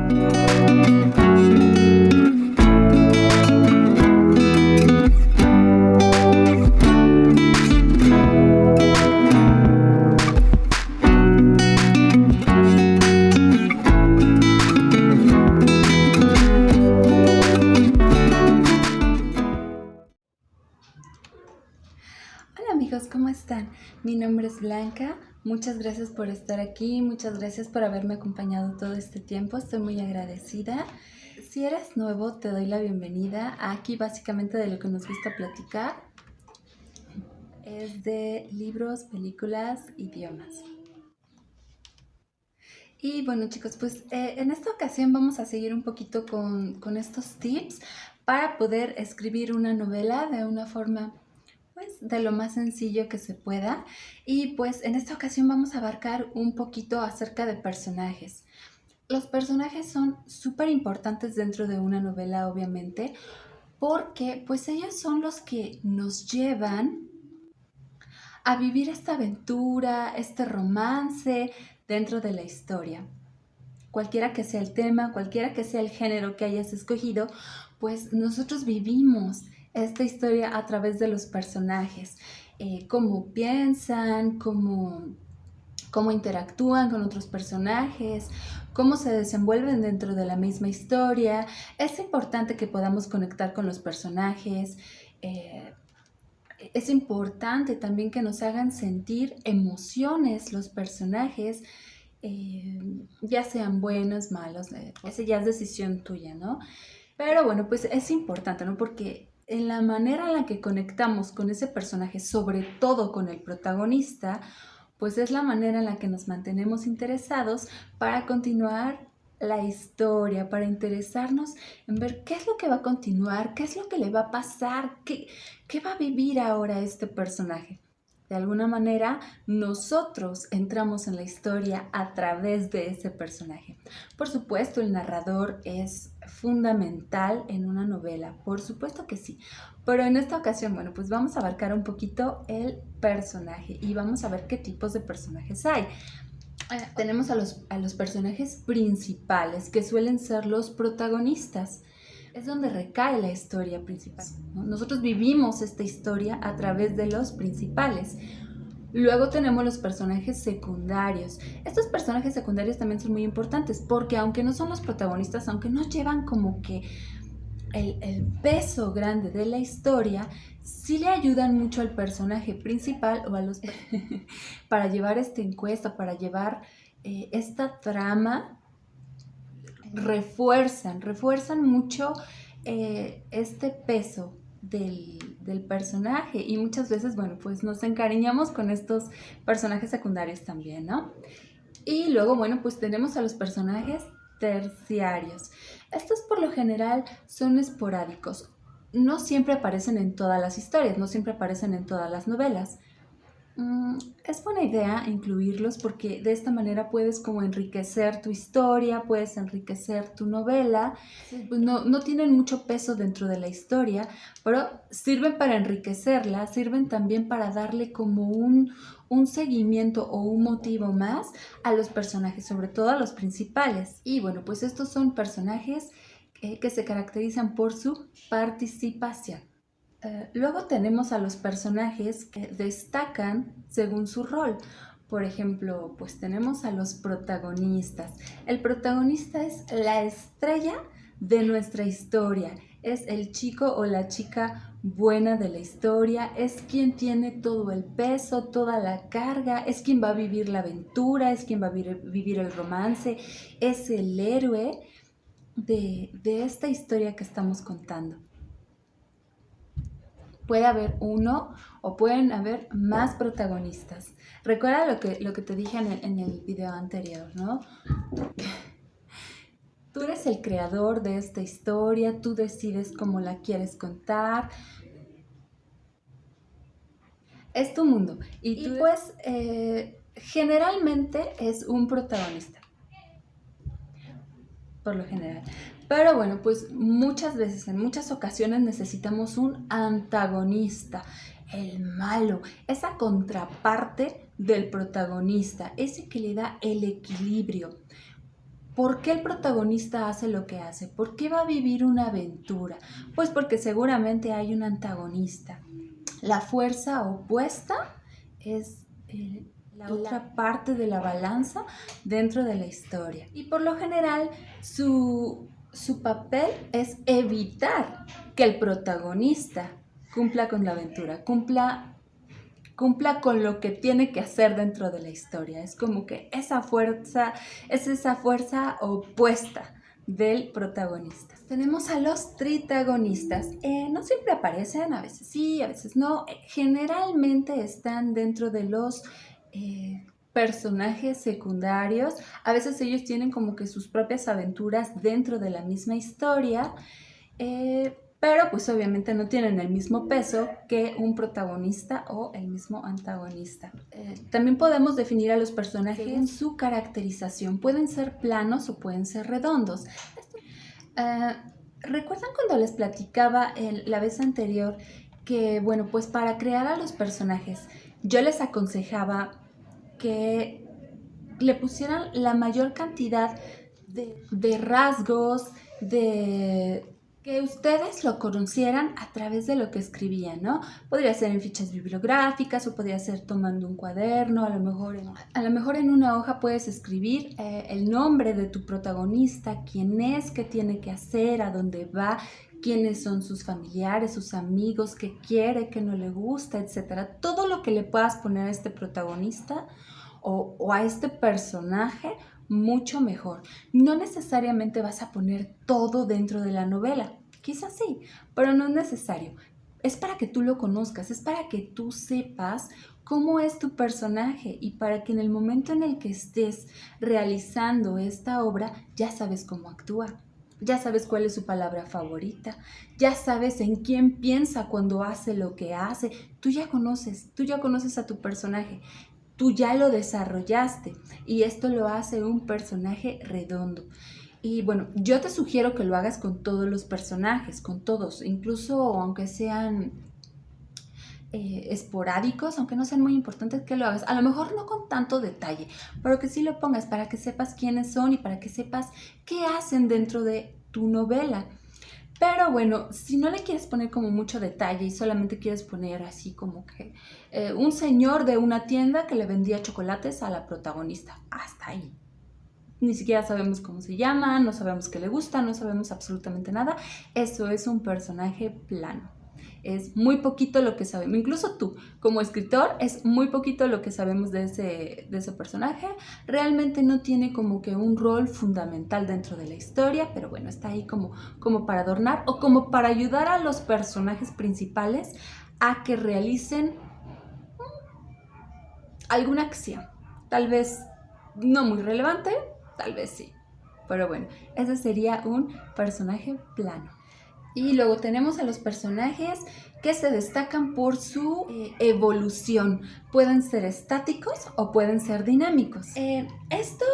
Hola amigos, ¿cómo están? Mi nombre es Blanca, muchas gracias por estar aquí, muchas gracias por haberme acompañado todo este tiempo, estoy muy agradecida. Si eres nuevo, te doy la bienvenida. Aquí básicamente de lo que nos gusta platicar es de libros, películas, idiomas. Y bueno chicos, pues en esta ocasión vamos a seguir un poquito con estos tips para poder escribir una novela de una forma pues de lo más sencillo que se pueda. Y pues en esta ocasión vamos a abarcar un poquito acerca de personajes. Los personajes son súper importantes dentro de una novela, obviamente, porque pues ellos son los que nos llevan a vivir esta aventura, este romance dentro de la historia. Cualquiera que sea el tema, cualquiera que sea el género que hayas escogido, pues nosotros vivimos esta historia a través de los personajes, cómo piensan, cómo interactúan con otros personajes, cómo se desenvuelven dentro de la misma historia. Es importante que podamos conectar con los personajes. Es importante también que nos hagan sentir emociones los personajes, ya sean buenos, malos, esa ya es decisión tuya, ¿no? Pero bueno, pues es importante, ¿no? Porque en la manera en la que conectamos con ese personaje, sobre todo con el protagonista, pues es la manera en la que nos mantenemos interesados para continuar la historia, para interesarnos en ver qué es lo que va a continuar, qué es lo que le va a pasar, qué va a vivir ahora este personaje. De alguna manera, nosotros entramos en la historia a través de ese personaje. Por supuesto, el narrador es fundamental en una novela, por supuesto que sí. Pero en esta ocasión, bueno, pues vamos a abarcar un poquito el personaje y vamos a ver qué tipos de personajes hay. Tenemos a los personajes principales, que suelen ser los protagonistas. Es donde recae la historia principal, ¿no? Nosotros vivimos esta historia a través de los principales. Luego tenemos los personajes secundarios. Estos personajes secundarios también son muy importantes porque aunque no son los protagonistas, aunque no llevan como que el peso grande de la historia, sí le ayudan mucho al personaje principal o a los para llevar esta encuesta, para llevar esta trama. Refuerzan mucho este peso del personaje y muchas veces, bueno, pues nos encariñamos con estos personajes secundarios también, ¿no? Y luego, bueno, pues tenemos a los personajes terciarios. Estos por lo general son esporádicos. No siempre aparecen en todas las historias, no siempre aparecen en todas las novelas. Es buena idea incluirlos porque de esta manera puedes como enriquecer tu historia, puedes enriquecer tu novela. Pues no tienen mucho peso dentro de la historia, pero sirven para enriquecerla, sirven también para darle como un seguimiento o un motivo más a los personajes, sobre todo a los principales. Y bueno, pues estos son personajes que se caracterizan por su participación. Luego tenemos a los personajes que destacan según su rol. Por ejemplo, pues tenemos a los protagonistas. El protagonista es la estrella de nuestra historia. Es el chico o la chica buena de la historia. Es quien tiene todo el peso, toda la carga. Es quien va a vivir la aventura, es quien va a vivir el romance. Es el héroe de esta historia que estamos contando. Puede haber uno o pueden haber más protagonistas. Recuerda lo que te dije en el video anterior, ¿no? Tú eres el creador de esta historia, tú decides cómo la quieres contar. Es tu mundo. Y pues generalmente es un protagonista. Por lo general. Pero bueno, pues muchas veces, en muchas ocasiones necesitamos un antagonista, el malo, esa contraparte del protagonista, ese que le da el equilibrio. ¿Por qué el protagonista hace lo que hace? ¿Por qué va a vivir una aventura? Pues porque seguramente hay un antagonista. La fuerza opuesta es la otra parte de la balanza dentro de la historia. Y por lo general su papel es evitar que el protagonista cumpla con la aventura, cumpla con lo que tiene que hacer dentro de la historia. Es como que esa fuerza opuesta del protagonista. Tenemos a los tritagonistas. No siempre aparecen, a veces sí, a veces no. Generalmente están dentro de los personajes secundarios. A veces ellos tienen como que sus propias aventuras dentro de la misma historia. Pero pues obviamente no tienen el mismo peso que un protagonista o el mismo antagonista. También podemos definir a los personajes en su caracterización. Pueden ser planos o pueden ser redondos. ¿Recuerdan cuando les platicaba la vez anterior que, bueno, pues para crear a los personajes yo les aconsejaba que le pusieran la mayor cantidad de rasgos, que ustedes lo conocieran a través de lo que escribían, ¿no? Podría ser en fichas bibliográficas o podría ser tomando un cuaderno, a lo mejor en una hoja puedes escribir el nombre de tu protagonista, quién es, qué tiene que hacer, a dónde va, quiénes son sus familiares, sus amigos, qué quiere, qué no le gusta, etc. Todo lo que le puedas poner a este protagonista o a este personaje, mucho mejor. No necesariamente vas a poner todo dentro de la novela, quizás sí, pero no es necesario. Es para que tú lo conozcas, es para que tú sepas cómo es tu personaje y para que en el momento en el que estés realizando esta obra ya sabes cómo actúa. Ya sabes cuál es su palabra favorita, ya sabes en quién piensa cuando hace lo que hace. Tú ya conoces a tu personaje. Tú ya lo desarrollaste y esto lo hace un personaje redondo. Y bueno, yo te sugiero que lo hagas con todos los personajes, con todos, incluso aunque sean esporádicos, aunque no sean muy importantes, que lo hagas. A lo mejor no con tanto detalle, pero que sí lo pongas para que sepas quiénes son y para que sepas qué hacen dentro de tu novela. Pero bueno, si no le quieres poner como mucho detalle y solamente quieres poner así como que un señor de una tienda que le vendía chocolates a la protagonista, hasta ahí. Ni siquiera sabemos cómo se llama, no sabemos qué le gusta, no sabemos absolutamente nada. Eso es un personaje plano. Es muy poquito lo que sabemos, incluso tú como escritor es muy poquito lo que sabemos de ese personaje. Realmente no tiene como que un rol fundamental dentro de la historia, pero bueno, está ahí como para adornar o como para ayudar a los personajes principales a que realicen alguna acción. Tal vez no muy relevante, tal vez sí, pero bueno, ese sería un personaje plano. Y luego tenemos a los personajes que se destacan por su evolución. Pueden ser estáticos o pueden ser dinámicos. Esto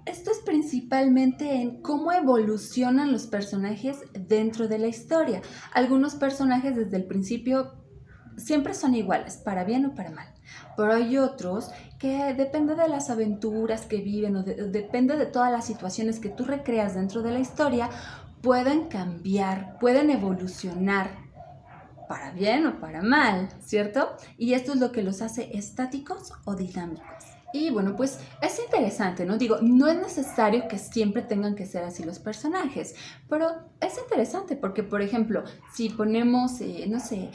es principalmente en cómo evolucionan los personajes dentro de la historia. Algunos personajes desde el principio siempre son iguales, para bien o para mal. Pero hay otros que depende de las aventuras que viven o depende de todas las situaciones que tú recreas dentro de la historia, pueden cambiar, pueden evolucionar para bien o para mal, ¿cierto? Y esto es lo que los hace estáticos o dinámicos. Y bueno, pues es interesante, ¿no? Digo, no es necesario que siempre tengan que ser así los personajes, pero es interesante porque, por ejemplo, si ponemos, no sé,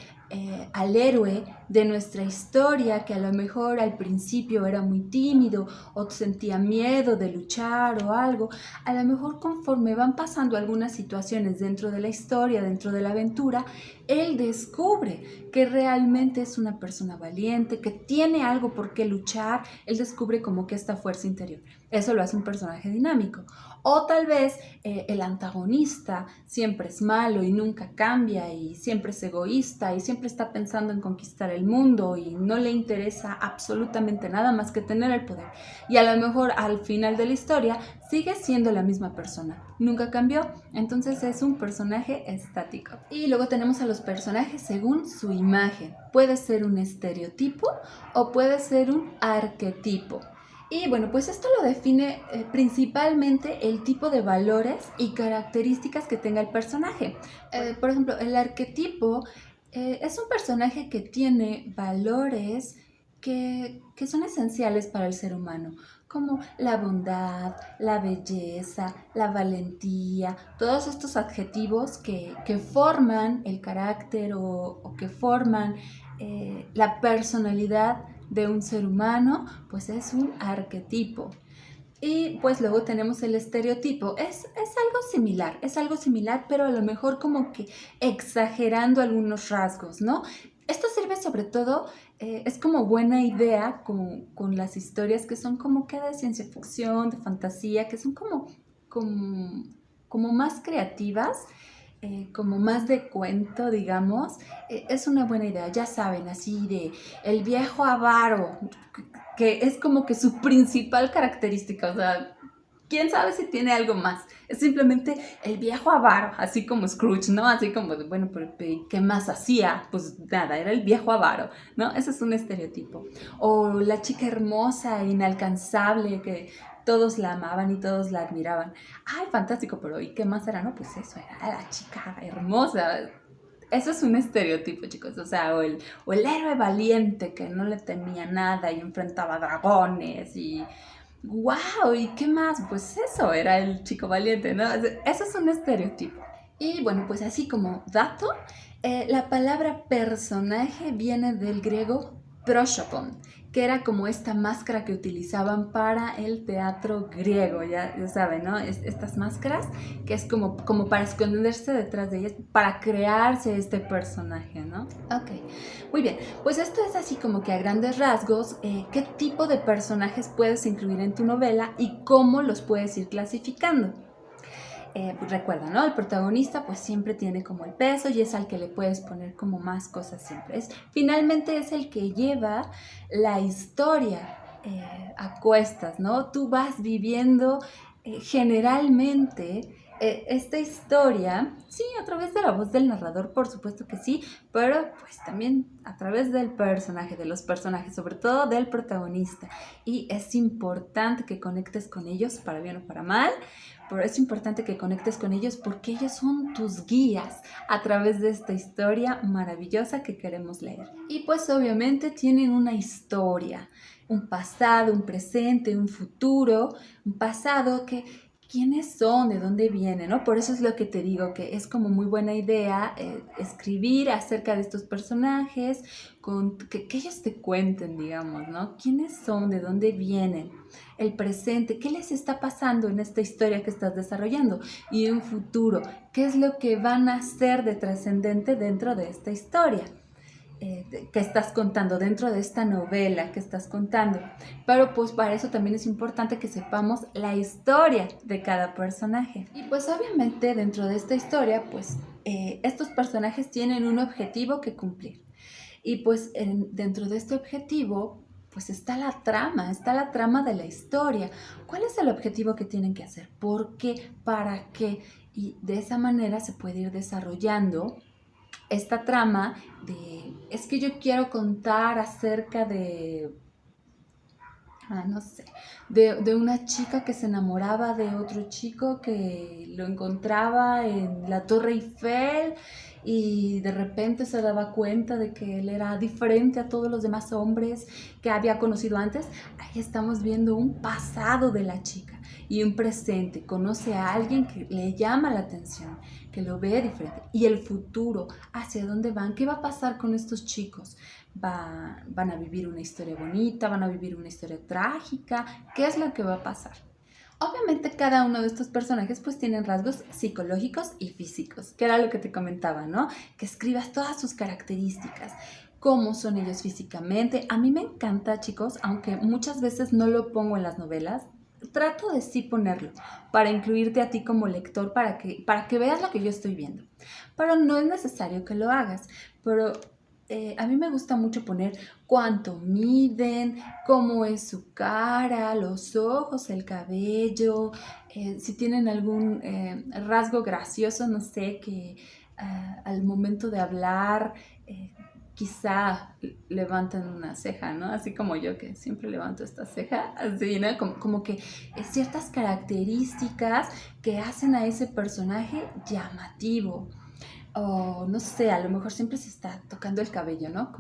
al héroe de nuestra historia, que a lo mejor al principio era muy tímido o sentía miedo de luchar o algo, a lo mejor conforme van pasando algunas situaciones dentro de la historia, dentro de la aventura, él descubre que realmente es una persona valiente, que tiene algo por qué luchar, él descubre como que esta fuerza interior. Eso lo hace un personaje dinámico. O tal vez el antagonista siempre es malo y nunca cambia y siempre es egoísta y siempre está pensando en conquistar el mundo y no le interesa absolutamente nada más que tener el poder. Y a lo mejor al final de la historia sigue siendo la misma persona, nunca cambió, entonces es un personaje estático. Y luego tenemos a los personajes según su imagen. Puede ser un estereotipo o puede ser un arquetipo. Y bueno, pues esto lo define principalmente el tipo de valores y características que tenga el personaje. Por ejemplo, el arquetipo es un personaje que tiene valores que son esenciales para el ser humano, como la bondad, la belleza, la valentía, todos estos adjetivos que forman el carácter o que forman la personalidad de un ser humano, pues es un arquetipo. Y pues luego tenemos el estereotipo. Es algo similar, pero a lo mejor como que exagerando algunos rasgos, ¿no? Esto sirve sobre todo, es como buena idea con las historias que son como que de ciencia ficción, de fantasía, que son como, como más creativas, como más de cuento, digamos. Es una buena idea, ya saben, así de el viejo avaro, que es como que su principal característica, o sea, quién sabe si tiene algo más. Es simplemente el viejo avaro, así como Scrooge, ¿no? Así como, de, bueno, pero ¿qué más hacía? Pues nada, era el viejo avaro, ¿no? Ese es un estereotipo. O la chica hermosa, inalcanzable, que todos la amaban y todos la admiraban. Ay, fantástico, pero ¿y qué más era? No, pues eso, era la chica hermosa. Eso es un estereotipo, chicos. O sea, o el héroe valiente que no le temía nada y enfrentaba dragones y... ¡Wow! ¿Y qué más? Pues eso, era el chico valiente, ¿no? Eso es un estereotipo. Y bueno, pues así como dato, la palabra personaje viene del griego proshopon, que era como esta máscara que utilizaban para el teatro griego, ya saben, ¿no? Estas máscaras que es como para esconderse detrás de ellas, para crearse este personaje, ¿no? Ok, muy bien. Pues esto es así como que a grandes rasgos, qué tipo de personajes puedes incluir en tu novela y cómo los puedes ir clasificando. Pues recuerda, ¿no? El protagonista pues siempre tiene como el peso y es al que le puedes poner como más cosas siempre. Finalmente es el que lleva la historia a cuestas, ¿no? Tú vas viviendo generalmente esta historia, sí, a través de la voz del narrador, por supuesto que sí, pero pues también a través del personaje, de los personajes, sobre todo del protagonista. Y es importante que conectes con ellos, para bien o para mal, pero es importante que conectes con ellos porque ellos son tus guías a través de esta historia maravillosa que queremos leer. Y pues obviamente tienen una historia, un pasado, un presente, un futuro, un pasado que quiénes son, de dónde vienen, ¿no? Por eso es lo que te digo, que es como muy buena idea escribir acerca de estos personajes, que ellos te cuenten, digamos, ¿no? ¿Quiénes son, de dónde vienen? El presente, ¿qué les está pasando en esta historia que estás desarrollando? Y en futuro, ¿qué es lo que van a hacer de trascendente dentro de esta historia? Que estás contando, dentro de esta novela que estás contando. Pero pues para eso también es importante que sepamos la historia de cada personaje. Y pues obviamente dentro de esta historia, pues estos personajes tienen un objetivo que cumplir. Y pues dentro de este objetivo, pues está la trama de la historia. ¿Cuál es el objetivo que tienen que hacer? ¿Por qué? ¿Para qué? Y de esa manera se puede ir desarrollando esta trama de, es que yo quiero contar acerca de, no sé, de una chica que se enamoraba de otro chico que lo encontraba en la Torre Eiffel y de repente se daba cuenta de que él era diferente a todos los demás hombres que había conocido antes. Ahí estamos viendo un pasado de la chica y un presente. Conoce a alguien que le llama la atención, que lo ve diferente. Y el futuro, ¿hacia dónde van? ¿Qué va a pasar con estos chicos? Van a vivir una historia bonita, van a vivir una historia trágica. ¿Qué es lo que va a pasar? Obviamente cada uno de estos personajes pues tienen rasgos psicológicos y físicos, que era lo que te comentaba, ¿no? Que escribas todas sus características, cómo son ellos físicamente. A mí me encanta, chicos, aunque muchas veces no lo pongo en las novelas, trato de sí ponerlo para incluirte a ti como lector, para que veas lo que yo estoy viendo. Pero no es necesario que lo hagas, pero a mí me gusta mucho poner cuánto miden, cómo es su cara, los ojos, el cabello, si tienen algún rasgo gracioso, no sé, que al momento de hablar quizá levantan una ceja, ¿no? Así como yo que siempre levanto esta ceja, así, ¿no? Como que ciertas características que hacen a ese personaje llamativo. O no sé, a lo mejor siempre se está tocando el cabello, ¿no?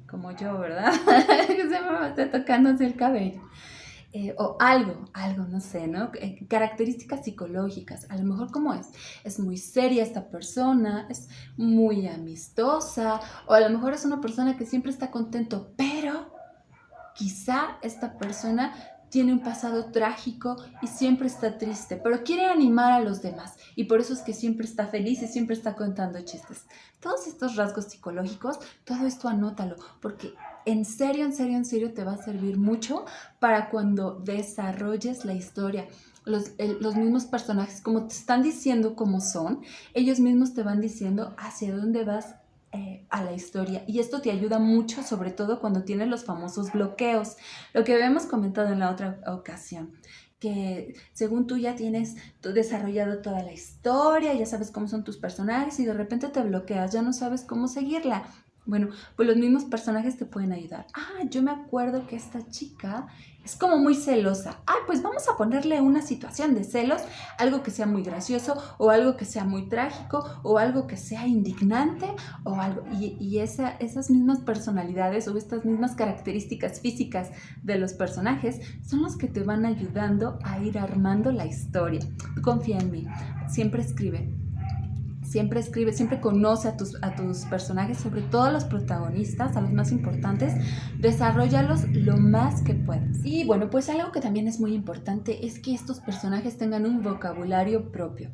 Como yo, ¿verdad? Que siempre me está tocándose el cabello. O algo, no sé, ¿no? Características psicológicas, a lo mejor como es muy seria esta persona, es muy amistosa, o a lo mejor es una persona que siempre está contento, pero quizá esta persona tiene un pasado trágico y siempre está triste, pero quiere animar a los demás y por eso es que siempre está feliz y siempre está contando chistes. Todos estos rasgos psicológicos, todo esto anótalo, porque en serio, en serio, en serio te va a servir mucho para cuando desarrolles la historia. Los mismos personajes, como te están diciendo cómo son, ellos mismos te van diciendo hacia dónde vas a la historia. Y esto te ayuda mucho, sobre todo cuando tienes los famosos bloqueos. Lo que habíamos comentado en la otra ocasión, que según tú ya tienes desarrollado toda la historia, ya sabes cómo son tus personajes y de repente te bloqueas, ya no sabes cómo seguirla. Bueno, pues los mismos personajes te pueden ayudar. Ah, yo me acuerdo que esta chica es como muy celosa. Ah, pues vamos a ponerle una situación de celos, algo que sea muy gracioso o algo que sea muy trágico o algo que sea indignante o algo. Y esas mismas personalidades o estas mismas características físicas de los personajes son los que te van ayudando a ir armando la historia. Confía en mí, siempre escribe. Siempre escribe, siempre conoce a tus personajes, sobre todo a los protagonistas, a los más importantes, desarróllalos lo más que puedas. Y bueno, pues algo que también es muy importante es que estos personajes tengan un vocabulario propio.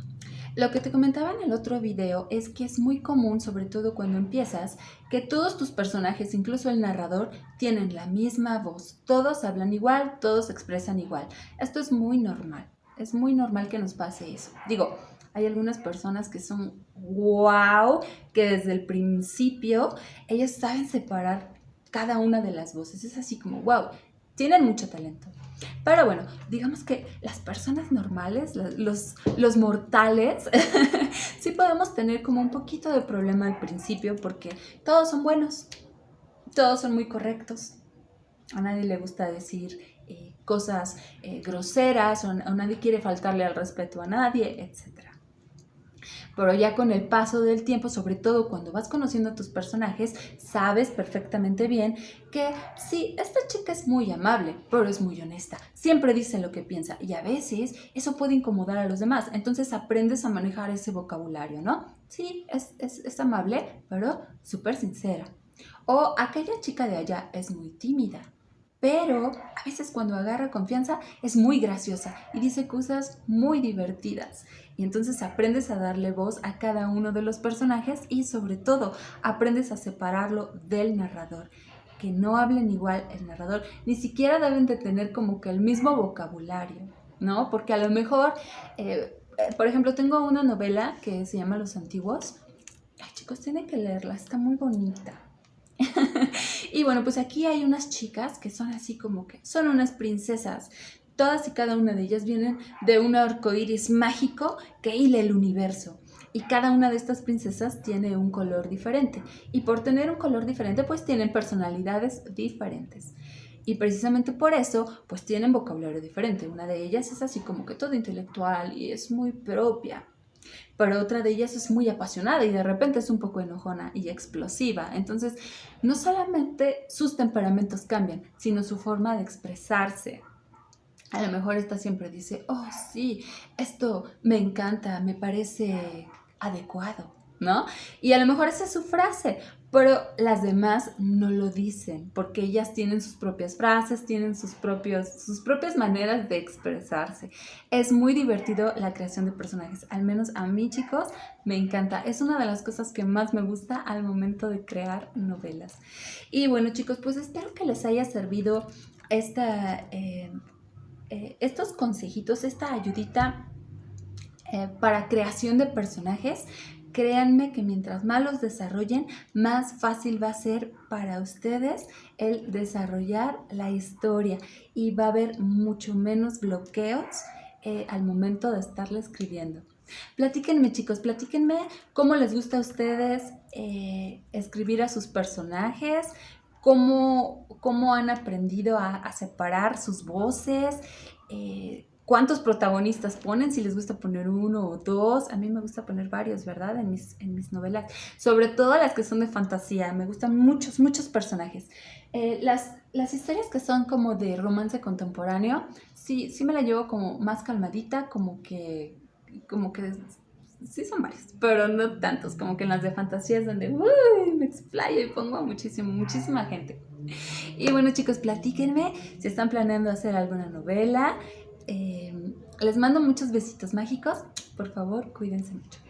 Lo que te comentaba en el otro video es que es muy común, sobre todo cuando empiezas, que todos tus personajes, incluso el narrador, tienen la misma voz. Todos hablan igual, todos expresan igual. Esto es muy normal. Es muy normal que nos pase eso. Digo, hay algunas personas que son wow, que desde el principio ellos saben separar cada una de las voces. Es así como wow, tienen mucho talento. Pero bueno, digamos que las personas normales, los mortales, sí podemos tener como un poquito de problema al principio porque todos son buenos, todos son muy correctos. A nadie le gusta decir cosas groseras o nadie quiere faltarle al respeto a nadie, etc. Pero ya con el paso del tiempo, sobre todo cuando vas conociendo a tus personajes, sabes perfectamente bien que sí, esta chica es muy amable, pero es muy honesta. Siempre dice lo que piensa y a veces eso puede incomodar a los demás. Entonces aprendes a manejar ese vocabulario, ¿no? Sí, es amable, pero súper sincera. O aquella chica de allá es muy tímida, pero a veces cuando agarra confianza es muy graciosa y dice cosas muy divertidas. Y entonces aprendes a darle voz a cada uno de los personajes y sobre todo aprendes a separarlo del narrador. Que no hablen igual el narrador, ni siquiera deben de tener como que el mismo vocabulario, ¿no? Porque a lo mejor, por ejemplo, tengo una novela que se llama Los Antiguos. Ay, chicos, tienen que leerla, está muy bonita. Y bueno, pues aquí hay unas chicas que son así como que son unas princesas. Todas y cada una de ellas vienen de un arcoíris mágico que hila el universo. Y cada una de estas princesas tiene un color diferente. Y por tener un color diferente, pues tienen personalidades diferentes. Y precisamente por eso, pues tienen vocabulario diferente. Una de ellas es así como que toda intelectual y es muy propia. Pero otra de ellas es muy apasionada y de repente es un poco enojona y explosiva. Entonces, no solamente sus temperamentos cambian, sino su forma de expresarse. A lo mejor esta siempre dice, oh sí, esto me encanta, me parece adecuado, ¿no? Y a lo mejor esa es su frase, pero las demás no lo dicen, porque ellas tienen sus propias frases, tienen sus propias maneras de expresarse. Es muy divertido la creación de personajes, al menos a mí, chicos, me encanta. Es una de las cosas que más me gusta al momento de crear novelas. Y bueno, chicos, pues espero que les haya servido estos consejitos, esta ayudita para creación de personajes. Créanme que mientras más los desarrollen, más fácil va a ser para ustedes el desarrollar la historia y va a haber mucho menos bloqueos al momento de estarla escribiendo. Platíquenme, chicos, platíquenme cómo les gusta a ustedes escribir a sus personajes, cómo han aprendido a separar sus voces, cuántos protagonistas ponen, si les gusta poner uno o dos. A mí me gusta poner varios, ¿verdad? En mis novelas, sobre todo las que son de fantasía. Me gustan muchos, muchos personajes. Las historias que son como de romance contemporáneo, sí me la llevo como más calmadita, como que sí son varios, pero no tantos, como que en las de fantasía es donde me explayo y pongo a muchísima gente. Y bueno, chicos, platíquenme si están planeando hacer alguna novela. Les mando muchos besitos mágicos. Por favor, cuídense mucho.